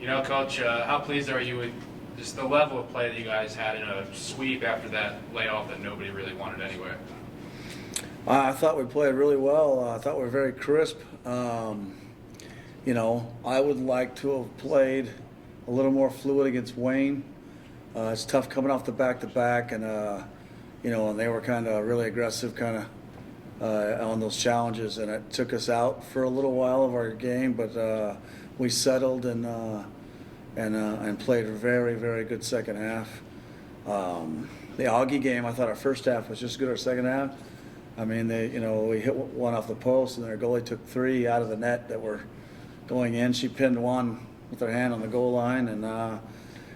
Coach, how pleased are you with just the level of play that you guys had in a sweep after that layoff that nobody really wanted anyway? I thought we played really well. I thought we were very crisp. I would like to have played a little more fluid against Wayne. It's tough coming off the back-to-back, and and they were kind of really aggressive, on those challenges, and it took us out for a little while of our game, but we settled and played a very, very good second half. The Augie game, I thought our first half was just good. Our second half, we hit one off the post, and their goalie took three out of the net that were going in. She pinned one with her hand on the goal line, and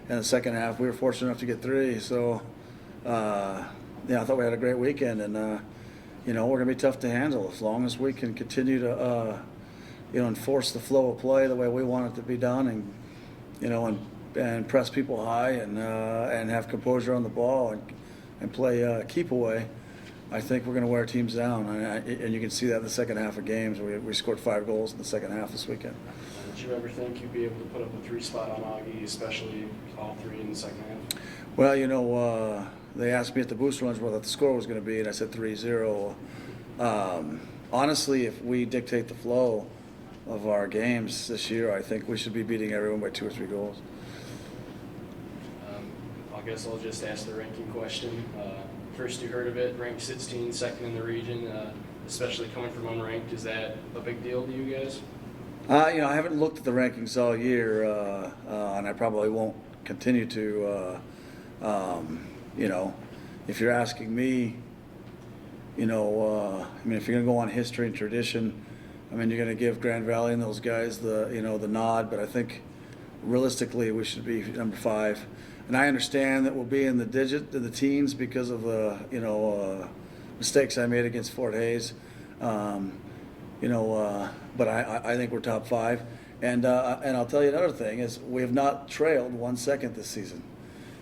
in the second half, we were fortunate enough to get three. So, I thought we had a great weekend, and we're going to be tough to handle as long as we can continue to enforce the flow of play the way we want it to be done, and press people high, and have composure on the ball, and play keep away. I think we're going to wear teams down, and you can see that in the second half of games. We scored 5 goals in the second half this weekend. Did you ever think you'd be able to put up a 3-spot on Augie, especially all 3 in the second half? Well, they asked me at the booster lunch what the score was going to be, and I said 3-0. Honestly, if we dictate the flow of our games this year, I think we should be beating everyone by 2 or 3 goals. I guess I'll just ask the ranking question. First you heard of it, ranked 16, second in the region, especially coming from unranked. Is that a big deal to you guys? I haven't looked at the rankings all year, and I probably won't continue to. If you're asking me, if you're going to go on history and tradition, you're going to give Grand Valley and those guys the nod, but I think realistically we should be number 5. And I understand that we'll be in the teens because of the mistakes I made against Fort Hayes. But I think we're top 5. And I'll tell you another thing is we have not trailed 1 second this season.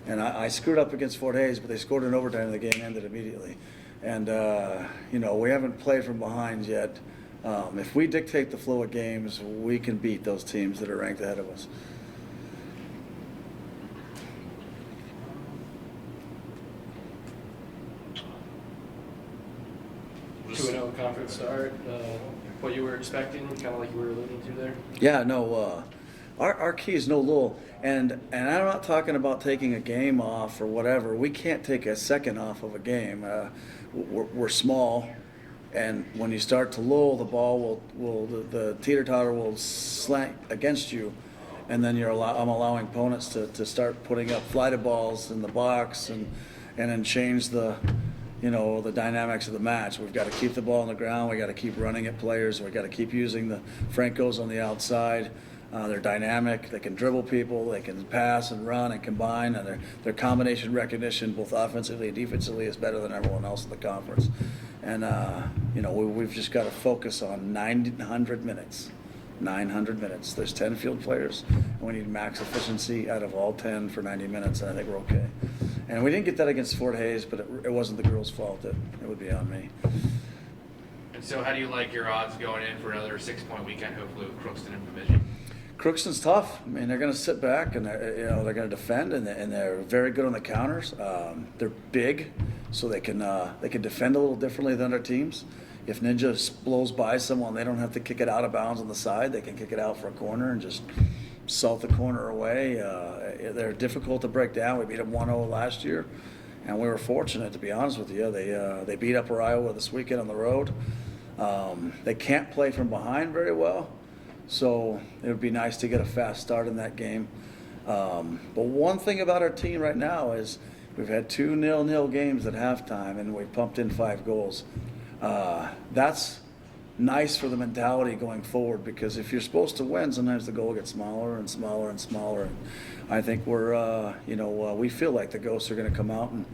And I screwed up against Fort Hayes, but they scored in overtime and the game ended immediately. And we haven't played from behind yet. If we dictate the flow of games, we can beat those teams that are ranked ahead of us. 2-0 conference start, what you were expecting, kind of like you were alluding to there? Yeah, no, our key is no lull. And I'm not talking about taking a game off or whatever. We can't take a second off of a game. We're small, and when you start to lull, the ball the teeter-totter will slant against you, and then I'm allowing opponents to start putting up flighted balls in the box and then change the dynamics of the match. We've got to keep the ball on the ground. We got to keep running at players. We got to keep using the Francos on the outside. They're dynamic. They can dribble people. They can pass and run and combine. And their combination recognition, both offensively and defensively, is better than everyone else in the conference. And we've just got to focus on 900 minutes. 900 minutes. There's 10 field players, and we need max efficiency out of all 10 for 90 minutes, and I think we're okay. And we didn't get that against Fort Hayes, but it wasn't the girls' fault. It would be on me. And so how do you like your odds going in for another 6-point weekend, hopefully with Crookston and Bemidji? Crookston's tough. They're going to sit back, and they're going to defend, and they're very good on the counters. They're big, so they can defend a little differently than other teams. If Ninja blows by someone, they don't have to kick it out of bounds on the side. They can kick it out for a corner and just salt the corner away. They're difficult to break down. We beat them 1-0 last year, and we were fortunate, to be honest with you. They beat Upper Iowa this weekend on the road. They can't play from behind very well, so it would be nice to get a fast start in that game. But one thing about our team right now is we've had 2 0-0 games at halftime, and we've pumped in 5 goals. That's nice for the mentality going forward, because if you're supposed to win, sometimes the goal gets smaller and smaller and smaller. And I think we feel like the ghosts are going to come out and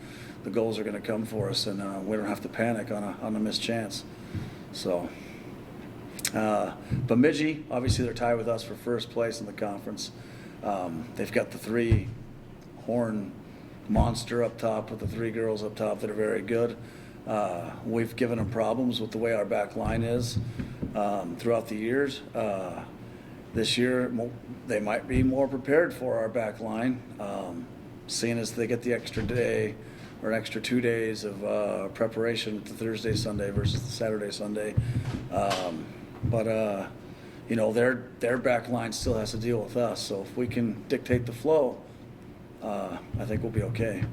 the goals are going to come for us, and we don't have to panic on a missed chance. So, Bemidji, obviously they're tied with us for first place in the conference. They've got the 3-horn monster up top with the 3 girls up top that are very good. We've given them problems with the way our back line is throughout the years. this year, they might be more prepared for our back line, seeing as they get the extra day or an extra 2 days of preparation with the Thursday, Sunday versus the Saturday, Sunday. But you know, their back line still has to deal with us. So if we can dictate the flow, I think we'll be okay.